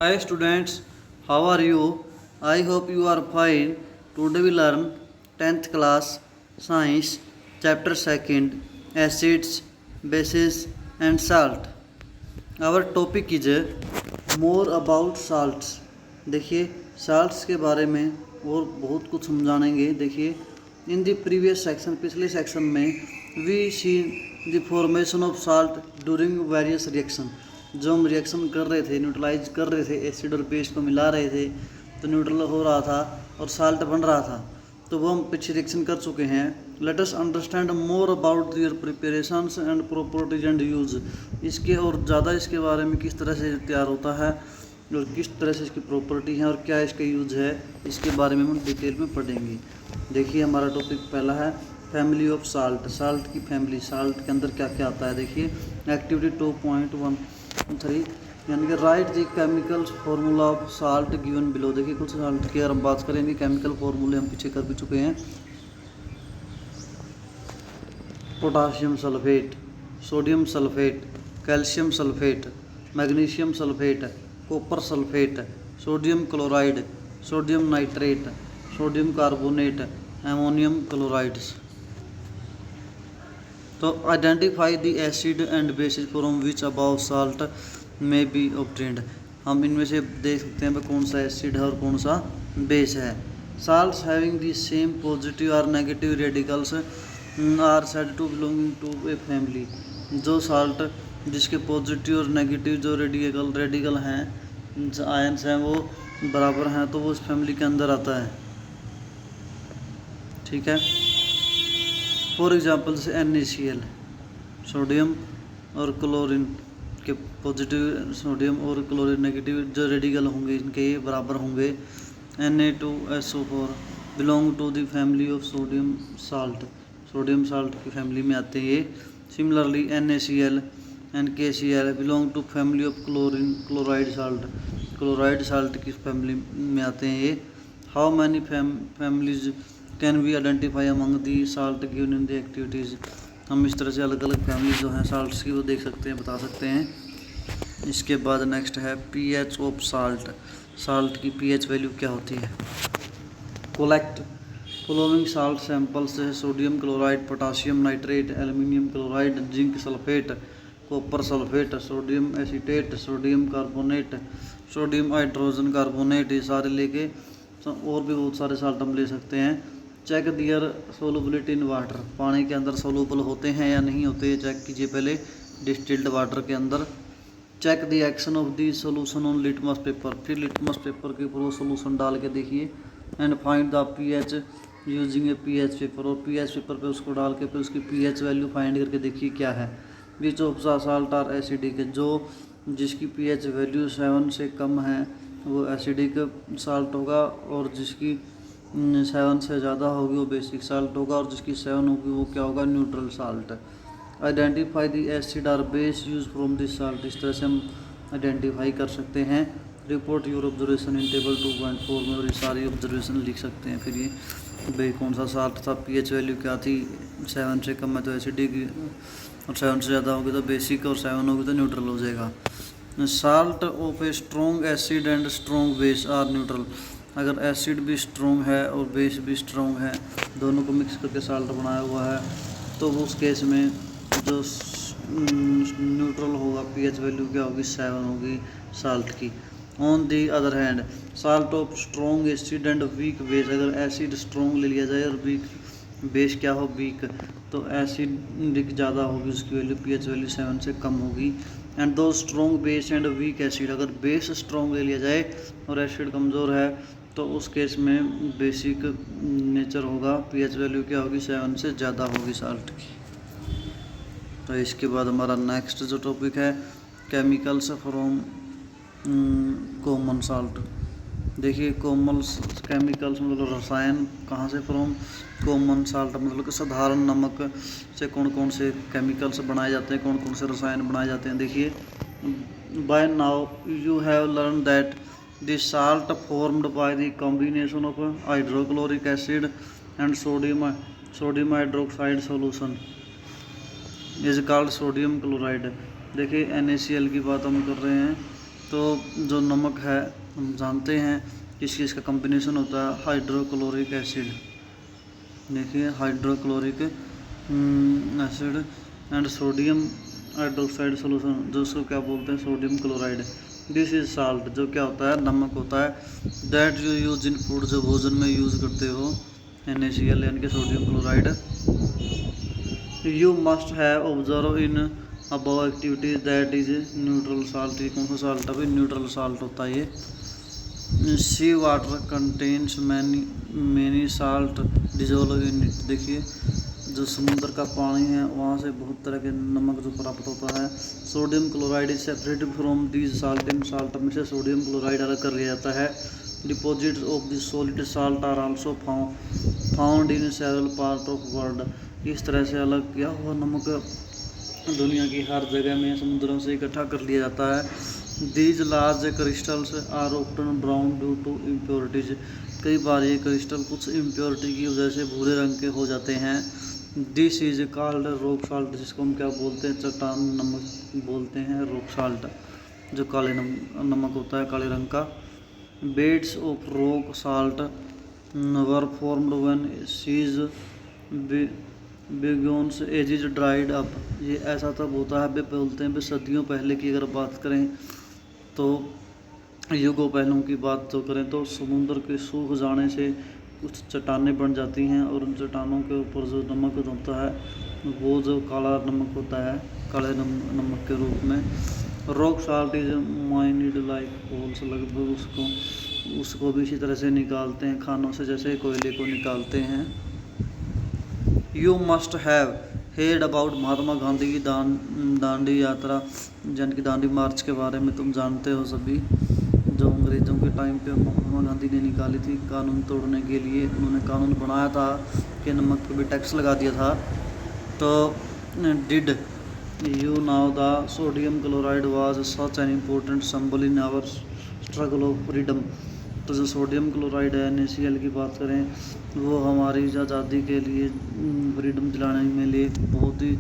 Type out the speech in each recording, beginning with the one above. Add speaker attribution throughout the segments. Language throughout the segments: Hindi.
Speaker 1: Hi students, how are you? I hope you are fine. Today we learn 10th class Science chapter 2nd Acids, Bases and Salt. Our topic is more about salts. देखिए salts के बारे में और बहुत कुछ समझाएंगे। देखिए इन द प्रीवियस सेक्शन पिछले सेक्शन में we see the formation of salt during various reaction. जो हम रिएक्शन कर रहे थे, न्यूट्रलाइज कर रहे थे, एसिड और बेस को मिला रहे थे तो न्यूट्रल हो रहा था और साल्ट बन रहा था, तो वो हम पीछे रिएक्शन कर चुके हैं। Let us understand more about their preparations and properties and use. इसके और ज़्यादा इसके बारे में किस तरह से तैयार होता है और किस तरह से इसकी प्रॉपर्टी है और क्या इसका यूज है, इसके बारे में हम डिटेल में पढ़ेंगे। देखिए हमारा टॉपिक पहला है फैमिली ऑफ साल्ट। साल्ट की फैमिली, साल्ट के अंदर क्या क्या आता है। देखिए एक्टिविटी 2.13 यानी कि right the chemical formula of salt given below. देखिए कुछ साल्ट की अगर हम बात करेंगे, केमिकल फार्मूले हम पीछे कर भी चुके हैं। Potassium sulphate, sodium sulphate, calcium sulphate, magnesium sulphate, copper sulphate, sodium chloride, sodium nitrate, sodium carbonate, ammonium chlorides. तो identify the acid and basis from which above salt may be obtained. हम इनमें से देख सकते हैं कौन सा एसिड है और कौन सा बेस है। Salts having the same positive और negative radicals are said to belonging to a family. जो साल्ट जिसके पॉजिटिव और नेगेटिव जो रेडिकल हैं, आयंस हैं, वो बराबर हैं, तो वो उस फैमिली के अंदर आता है। ठीक है। फॉर एग्जांपल से NaCl, सोडियम और क्लोरीन के पॉजिटिव, सोडियम और क्लोरीन नेगेटिव जो रेडिकल होंगे इनके ये बराबर होंगे। Na2SO4 belong to the family of sodium salt. Sodium salt की फैमिली में आते हैं ये। Similarly NaCl and KCl belong to family of chloride salt. Chloride salt की फैमिली में आते हैं ये। How many families can we identify among the salt given in the activities. हम इस तरह से अलग अलग फैमिली जो हैं साल्ट्स की वो देख सकते हैं, बता सकते हैं। इसके बाद नेक्स्ट है pH ऑफ साल्ट। साल्ट की pH वैल्यू क्या होती है। कोलेक्ट फॉलोइंग साल्ट सैंपल्स है sodium chloride, potassium nitrate, aluminium chloride, zinc sulphate, copper sulphate, sodium acetate, sodium carbonate, sodium hydrogen carbonate, ये सारे लेके और भी बहुत सारे साल्ट हम ले सकते हैं। Check their solubility in water. पानी के अंदर सोलूबल होते हैं या नहीं होते, ये चेक कीजिए पहले डिस्टिल्ड वाटर के अंदर। Check the action of the solution on litmus paper. फिर लिटमस पेपर के ऊपर वो सोल्यूशन डाल के देखिए। And find the pH using a pH paper. और pH पेपर पे उसको डाल के फिर उसकी pH वैल्यू फाइंड करके देखिए क्या है। Which of the salt are acidic. जो जिसकी pH वैल्यू 7 से कम है वो एसिडिक साल्ट होगा, और जिसकी 7 से ज़्यादा होगी वो बेसिक साल्ट होगा, और जिसकी 7 होगी वो क्या होगा, neutral salt. Identify the acid और base use from this salt. इस तरह से हम आइडेंटिफाई कर सकते हैं। Report your observation in table 2.4 में, और ये सारी ऑब्जर्वेशन लिख सकते हैं। फिर ये भाई कौन सा साल्ट था, pH वैल्यू क्या थी, 7 से कम है तो एसिडिक, और 7 से ज़्यादा होगी तो बेसिक, और 7 होगी तो न्यूट्रल हो जाएगा। Salt of a strong acid and strong base are neutral. अगर एसिड भी स्ट्रॉन्ग है और बेस भी स्ट्रॉन्ग है, दोनों को मिक्स करके साल्ट बनाया हुआ है, तो उस केस में जो न्यूट्रल होगा pH वैल्यू क्या होगी, 7 होगी साल्ट की। On the other hand salt of strong acid and weak base. अगर एसिड स्ट्रॉन्ग ले लिया जाए और वीक बेस क्या हो, वीक, तो एसिडिक ज़्यादा होगी, उसकी वैल्यू pH वैल्यू 7 से कम होगी। एंड दो strong base and weak acid. अगर बेस स्ट्रॉन्ग ले लिया जाए और एसिड कमज़ोर है तो उस केस में बेसिक नेचर होगा, pH वैल्यू क्या होगी, 7 से ज़्यादा होगी साल्ट की। तो इसके बाद हमारा नेक्स्ट जो टॉपिक है केमिकल्स फ्रॉम कॉमन साल्ट। देखिए कॉमन केमिकल्स मतलब रसायन कहाँ से, फ्रॉम कॉमन साल्ट मतलब कि साधारण नमक से कौन कौन से केमिकल्स बनाए जाते हैं, कौन कौन से रसायन बनाए जाते हैं। देखिए by now you have learn that the salt formed by the combination of hydrochloric acid and sodium hydroxide solution is called sodium chloride. देखिए NaCl की बात हम कर रहे हैं, तो जो नमक है हम जानते हैं किस चीज़ का कम्बिनेशन होता है, हाइड्रोक्लोरिक एसिड। देखिए hydrochloric acid and sodium hydroxide solution, जो उसको क्या बोलते हैं, sodium chloride. This is salt, जो क्या होता है, नमक होता है। That you use in food, जो भोजन में यूज़ करते हो, NaCl यानी कि sodium chloride. You must have observe in above activities that is neutral salt. ये कौन सा साल्ट है भाई, न्यूट्रल साल्ट होता है ये। Sea water contains many salt dissolve in it. देखिए जो समुद्र का पानी है वहाँ से बहुत तरह के नमक जो प्राप्त होता है। Sodium chloride is separated from these salt. इन साल्ट में से सोडियम क्लोराइड अलग कर लिया जाता है। Deposits of this solid salt are also found in several part of world. इस तरह से अलग किया हुआ नमक दुनिया की हर जगह में समुद्रों से इकट्ठा कर लिया जाता है। These large crystals are often brown due to impurities. कई बार ये क्रिस्टल कुछ इम्प्योरिटी की वजह से भूरे रंग के हो जाते हैं। This is called rock salt, जिसको हम क्या बोलते हैं, चट्टान नमक बोलते हैं, रॉक साल्ट, जो काले नमक होता है, काले रंग का। Beds of rock salt were formed when seas bygones ages dried up. ये ऐसा तब होता है, वे बोलते हैं सदियों पहले की अगर बात करें तो, युगों पहलों की बात तो करें तो समुद्र के सूख जाने से कुछ चट्टानें बन जाती हैं और उन चट्टानों के ऊपर जो नमक होता है वो जो काला नमक होता है, काले नमक के रूप में। Rock salt is mined like coals, लगभग उसको भी इसी तरह से निकालते हैं खानों से, जैसे कोयले को निकालते हैं। You must have heard about Mahatma Gandhi की दांडी यात्रा, यानी कि दांडी मार्च के बारे में तुम जानते हो सभी, जो अंग्रेज़ों के टाइम पे महात्मा गांधी ने निकाली थी कानून तोड़ने के लिए। उन्होंने कानून बनाया था कि नमक पर भी टैक्स लगा दिया था। तो did you now the sodium chloride was such an important symbol in our struggle of freedom. तो जो सोडियम क्लोराइड है, NaCl की बात करें, वो हमारी आज़ादी के लिए, फ्रीडम दिलाने में लिए बहुत ही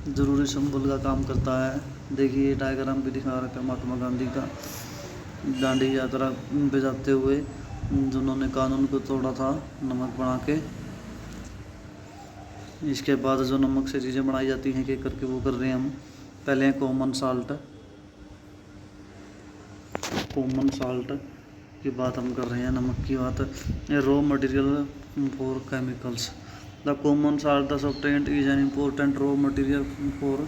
Speaker 1: ज़रूरी सिंबल का काम करता है। देखिए डायग्राम भी दिखा रखा है महात्मा गांधी का दांडी यात्रा पे जाते हुए, जिन्होंने कानून को तोड़ा था नमक बना के। इसके बाद जो नमक से चीज़ें बनाई जाती हैं कि करके वो कर रहे हैं हम। पहले कॉमन साल्ट की बात हम कर रहे हैं, नमक की बात। Raw material for chemicals, the common salt thus obtained is an important raw material for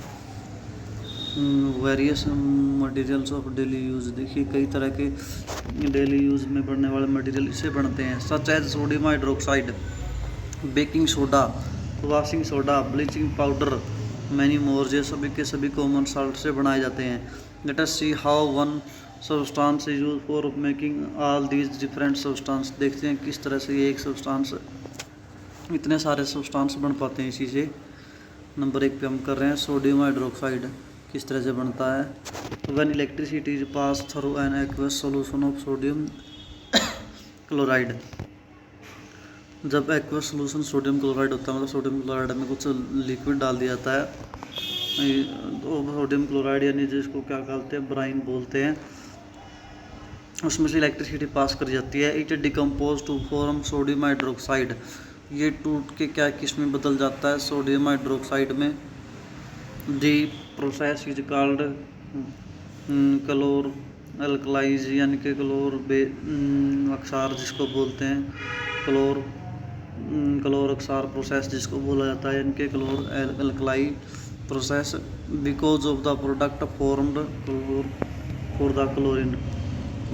Speaker 1: various materials of daily use. देखिए कई तरह के डेली यूज़ में बनने वाले मटेरियल इससे बनते हैं, such as sodium hydroxide, baking soda, washing soda, bleaching powder, many more. ये सभी के सभी कॉमन साल्ट से बनाए जाते हैं। Let us see how one substance is use for making all these different substance. देखते हैं किस तरह से ये एक सब्सटेंस, इतने सारे सब्सटेंस बन पाते हैं इसी से। नंबर 1 पे हम कर रहे हैं सोडियम हाइड्रोक्साइड, किस तरह से बनता है। When electricity is pass through an aqueous solution of sodium chloride. जब एक्वस सॉल्यूशन सोडियम क्लोराइड होता है, मतलब सोडियम क्लोराइड में कुछ लिक्विड डाल दिया जाता है, तो सोडियम क्लोराइड यानी जिसको क्या कहते हैं, ब्राइन बोलते हैं, उसमें से इलेक्ट्रिसिटी पास कर जाती है। It decompose to form sodium hydroxide. ये टूट के क्या किस में बदल जाता है, सोडियम हाइड्रोक्साइड में। दी प्रोसेस इज कॉल्ड क्लोर अल्कलाइज, यानी कि क्लोर अक्सार जिसको बोलते हैं, क्लोर अक्सार प्रोसेस जिसको बोला जाता है, यानी कि chlor alkali process. Because of the product formed for the chlorine.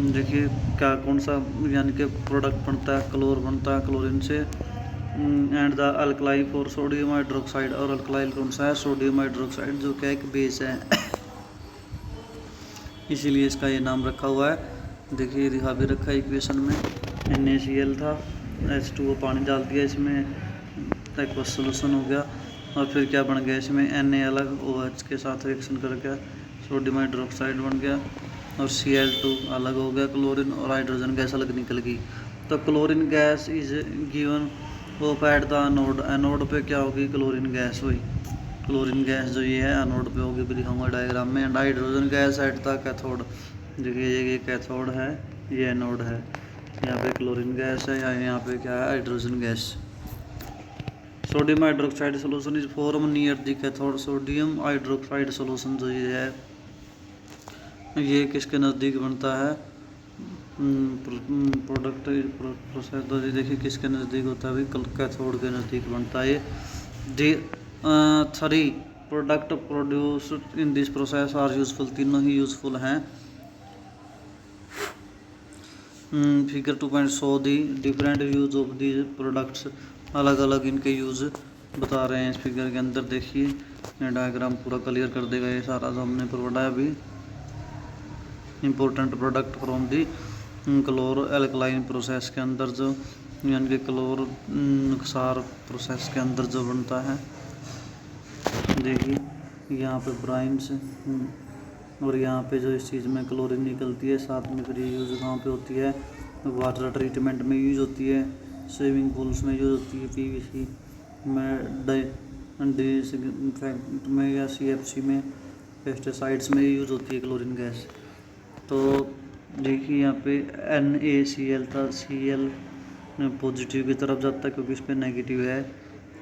Speaker 1: देखिए क्या कौन सा यानी कि प्रोडक्ट बनता है, क्लोर बनता है क्लोरीन से। And the alkali for sodium hydroxide, और अल्कलाइल कौन सा है, सोडियम हाइड्रोक्साइड, जो क्या एक बेस है इसीलिए इसका ये नाम रखा हुआ है। देखिए दिखा भी रखा है इक्वेशन में, NaCl था, H2O पानी डाल दिया इसमें, एक्वस सोल्यूशन हो गया, और फिर क्या बन गया इसमें, Na अलग OH के साथ रिएक्शन कर गया, सोडियम हाइड्रोक्साइड बन गया, और Cl2 अलग हो गया क्लोरीन, और हाइड्रोजन गैस अलग निकल गई। तो chlorine gas is given of at the anode. Anode पे क्या होगी, क्लोरीन गैस हुई। क्लोरीन गैस जो ये है एनोड पे होगी, भी दिखाऊंगा डायग्राम में। And hydrogen gas at the cathode, देखिए ये कैथोड है, ये एनोड है। यहाँ पे क्लोरीन गैस है, यहाँ पे क्या है, hydrogen gas. Sodium hydroxide solution is form near the cathode. Sodium hydroxide solution जो ये है, ये किसके नज़दीक बनता है, प्रोडक्ट प्रोसेस। तो ये देखिए किसके नज़दीक होता है भाई, कैथोड के नज़दीक बनता है। The 3 product produced in this process are useful, तीनों ही यूजफुल हैं। Figure 2 show the different use of the products, अलग अलग इनके यूज़ बता रहे हैं इस फिगर के अंदर। देखिए ये डायग्राम पूरा क्लियर कर देगा ये सारा जो हमने पढ़ा अभी। Important product from the chloro alkaline process के अंदर जो, यानी कि क्लोर क्षार प्रोसेस के अंदर जो बनता है। देखिए यहाँ पे ब्राइन्स और यहाँ पे जो इस चीज़ में क्लोरीन निकलती है, साथ में फिर ये यूज़ कहाँ पे होती है, वाटर ट्रीटमेंट में यूज़ होती है, स्विमिंग पूल्स में यूज़ होती है, पीवीसी में, डिसइंफेक्टेंट में या सीएफसी में, पेस्टिसाइड्स में यूज़ होती है क्लोरीन गैस। तो देखिए यहाँ पे NaCl था, Cl पॉजिटिव की तरफ जाता है क्योंकि इस पर नेगेटिव है,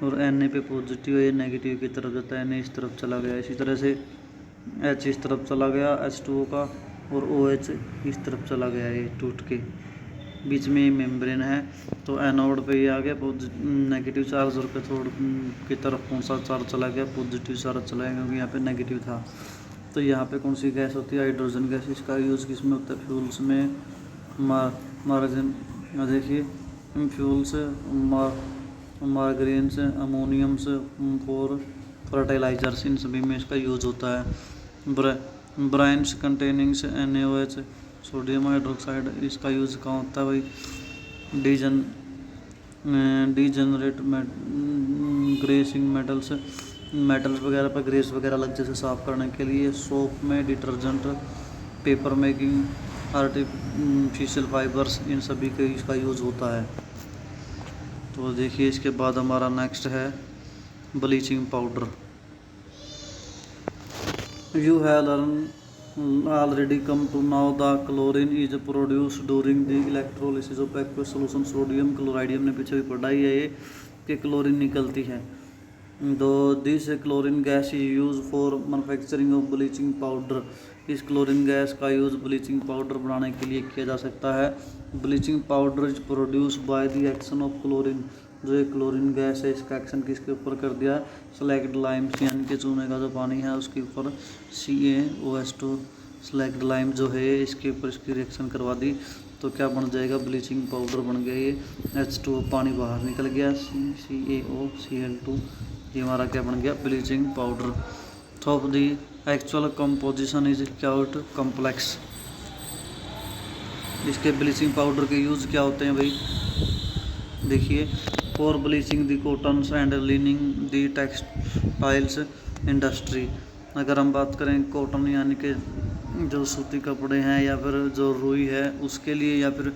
Speaker 1: और Na पे पॉजिटिव है, ये नेगेटिव की तरफ जाता है, Na इस तरफ चला गया। इसी तरह से H इस तरफ चला गया H2O का, और OH इस तरफ चला गया, ये टूट के। बीच में मेम्ब्रेन है, तो एनोड पे ये आ गया नेगेटिव चार्ज, और कैथोड की तरफ कौन सा चार्ज चला गया, पॉजिटिव चार्ज चला गया, क्योंकि यहाँ पे नेगेटिव था। तो यहाँ पे कौन सी गैस होती है, हाइड्रोजन गैस। इसका यूज़ किस में होता है, फ्यूल्स में, मार्जिन, देखिए फ्यूल्स, मार्गरीन्स, अमोनियम्स, फॉर फर्टिलाइजर्स, इन सभी में इसका यूज़ होता है। ब्राइन्स कंटेनिंग्स NaOH, सोडियम हाइड्रोक्साइड, इसका यूज़ कहाँ होता है भाई, डीजनरेट ग्रेसिंग मेटल्स वगैरह पर ग्रेस वगैरह लग जैसे साफ़ करने के लिए, सोप में, detergent, paper making, artificial fibres, इन सभी के इसका यूज़ होता है। तो देखिए इसके बाद हमारा नेक्स्ट है bleaching powder. You have learned already come to know the chlorine is produced during the electrolysis of aqueous solution sodium chloride। हमने पीछे भी पढ़ा ही है ये कि क्लोरीन निकलती है। दो this chlorine gas is use for manufacturing of bleaching powder. इस क्लोरीन गैस का यूज़ ब्लीचिंग पाउडर बनाने के लिए किया जा सकता है। Bleaching powder is produce by the action of chlorine. जो ये क्लोरीन गैस है, इसका एक्शन किसके ऊपर कर दिया, स्लैग्ड लाइम, यानी कि चूने का जो पानी है उसके ऊपर CaOH2 स्लैग्ड लाइम जो है इसके ऊपर इसकी रिएक्शन करवा दी, तो क्या बन जाएगा, ब्लीचिंग पाउडर बन गया। ये H2O पानी बाहर निकल गया, CaOCl2, ये हमारा क्या बन गया, bleaching powder. Of the actual composition is quite complex. इसके ब्लीचिंग पाउडर के यूज़ क्या होते हैं भाई, देखिए for bleaching the cottons and leaning the textiles industry. अगर हम बात करें कॉटन यानी कि जो सूती कपड़े हैं या फिर जो रुई है उसके लिए, या फिर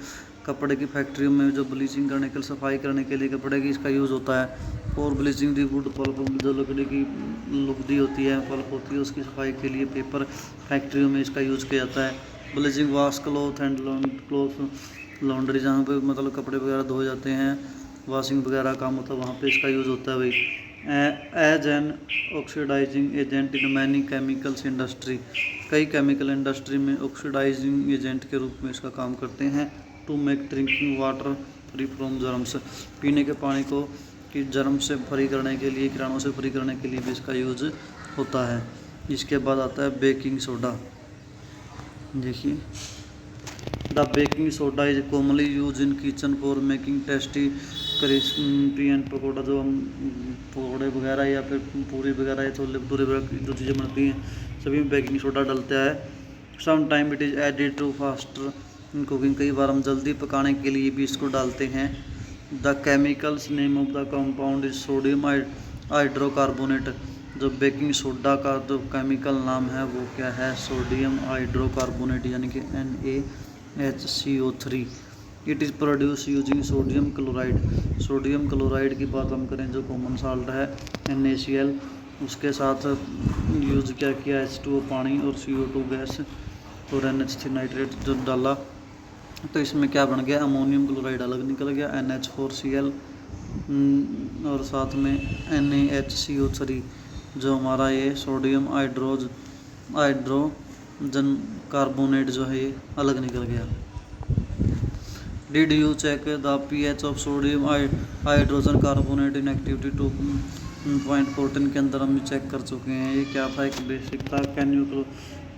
Speaker 1: कपड़े की फैक्ट्रियों में जो ब्लीचिंग करने के लिए, सफाई करने के लिए कपड़े की इसका यूज़ होता है। For bleaching the wood pulp, जो लकड़ी की लुगदी होती है, पल्प होती है, उसकी सफाई के लिए पेपर फैक्ट्रियों में इसका यूज़ किया जाता है। Bleaching wash cloth and cloth laundry, जहाँ पे मतलब कपड़े वगैरह धोए जाते हैं, वॉशिंग वगैरह काम होता है, वहाँ पे इसका यूज़ होता है भाई। As an oxidizing agent in many chemicals industry. कई केमिकल इंडस्ट्री में ऑक्सीडाइजिंग एजेंट के रूप में इसका काम करते हैं। To make drinking water free from germs. पीने के पानी को कि जर्म से फ्री करने के लिए, कीटाणु से फ्री करने के लिए भी इसका यूज़ होता है। इसके बाद आता है बेकिंग सोडा। देखिए the baking soda is commonly use in kitchen for making tasty crispy and pakora. जो हम पकौड़े वगैरह या फिर पूरी वगैरह या छोले भटूरे वगैरह जो चीज़ें बनती हैं सभी में बेकिंग सोडा डलता है। Some time it is added to faster cooking. कई बार हम जल्दी पकाने के लिए भी इसको डालते हैं। The chemicals name of the compound is sodium hydrocarbonate. जो बेकिंग सोडा का जो केमिकल नाम है वो क्या है, सोडियम हाइड्रोकार्बोनेट, यानी कि NaHCO3। It is produce using sodium chloride. Sodium chloride की बात हम करें, जो कॉमन साल्ट है NaCl, उसके साथ यूज़ क्या किया, H2O पानी और CO2 गैस और NH3 नाइट्रेट जो डाला तो इसमें क्या बन गया, अमोनियम क्लोराइड अलग निकल गया NH4Cl, और साथ में NaHCO3 जो हमारा ये सोडियम हाइड्रोजन कार्बोनेट जो है ये अलग निकल गया। Did you check the pH of sodium hydrogen carbonate in activity 2.14 के अंदर हम चेक कर चुके हैं। ये क्या था, एक बेसिक था। Can you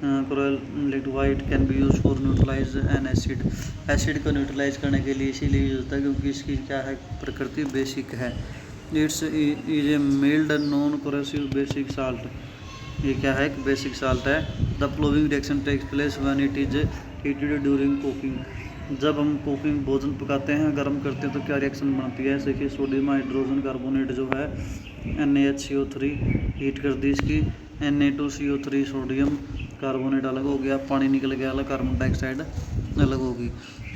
Speaker 1: chloride can be use for neutralize an acid. Acid को न्यूट्रलाइज करने के लिए इसीलिए यूज होता है क्योंकि इसकी क्या है, प्रकृति बेसिक है। It's is a mild non corrosive basic salt. ये क्या है, एक बेसिक साल्ट है। The following reaction takes place when it is heated during cooking. जब हम कुकिंग भोजन पकाते हैं, गर्म करते हैं तो क्या रिएक्शन बनती है। देखिए सोडियम हाइड्रोजन कार्बोनेट जो है NaHCO3 हीट कर दी इसकी, Na2CO3 सोडियम कार्बोनेट अलग हो गया, पानी निकल गया अलग, कार्बन डाइऑक्साइड अलग होगी।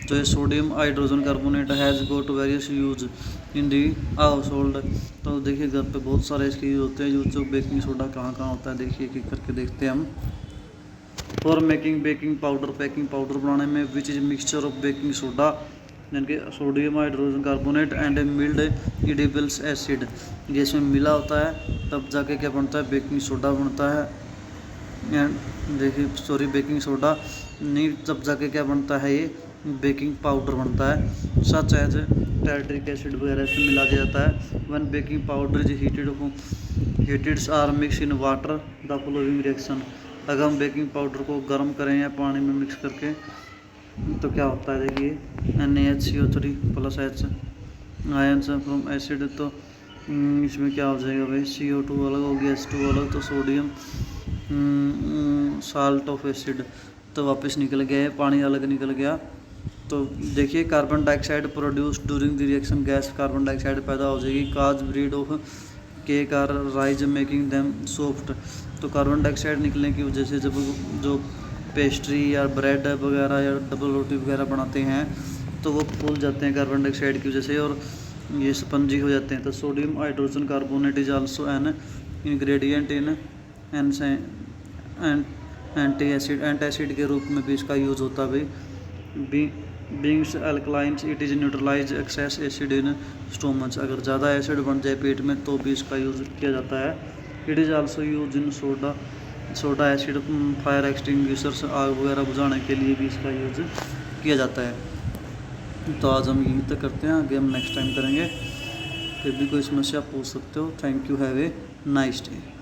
Speaker 1: तो ये sodium hydrogen carbonate has got various use in the household. तो देखिए घर पे बहुत सारे इसके यूज होते हैं। यूज जो बेकिंग सोडा कहाँ कहाँ होता है, देखिए एक करके देखते हैं हम। फॉर मेकिंग बेकिंग पाउडर बनाने में which is mixture of baking soda यानी कि sodium hydrogen carbonate and mild edibles acid. ये इसमें मिला होता है तब जाके क्या बनता है, बेकिंग सोडा बनता है। एंड देखिए बेकिंग सोडा नहीं, तब जाके क्या बनता है, ये बेकिंग पाउडर बनता है। सच एज टार्टरिक एसिड वगैरह से मिला दिया जाता है। When baking powder is heated or mix in water the following reaction. अगर हम बेकिंग पाउडर को गर्म करें या पानी में मिक्स करके तो क्या होता है, देखिए NaHCO3 plus H ions from acid. तो इसमें क्या हो जाएगा भाई, CO2 अलग हो गया, H2 अलग, तो सोडियम साल्ट ऑफ एसिड तो वापस निकल गया है, पानी अलग निकल गया। तो देखिए carbon dioxide produce during the reaction, gas carbon dioxide पैदा हो जाएगी। Cause bread of cake are rise making them soft. तो कार्बन डाइऑक्साइड निकलने की वजह से जब जो पेस्ट्री या ब्रेड वगैरह या डबल रोटी वगैरह बनाते हैं तो वो फूल जाते हैं कार्बन डाइऑक्साइड की वजह से और ये स्पंजी हो जाते हैं। तो sodium hydrogen carbonate is also an ingredient in antacid के रूप में भी इसका यूज़ होता है भाई। Beings alkalines it is neutralise excess acid in stomach. अगर ज़्यादा एसिड बन जाए पेट में तो भी इसका यूज़ किया जाता है। It is also use in soda acid fire extinguishers, आग वगैरह बुझाने के लिए भी इसका यूज़ किया जाता है। तो आज हम यहीं तक करते हैं, आगे हम नेक्स्ट टाइम करेंगे। फिर भी कोई समस्या पूछ सकते हो। Thank you, have a nice day.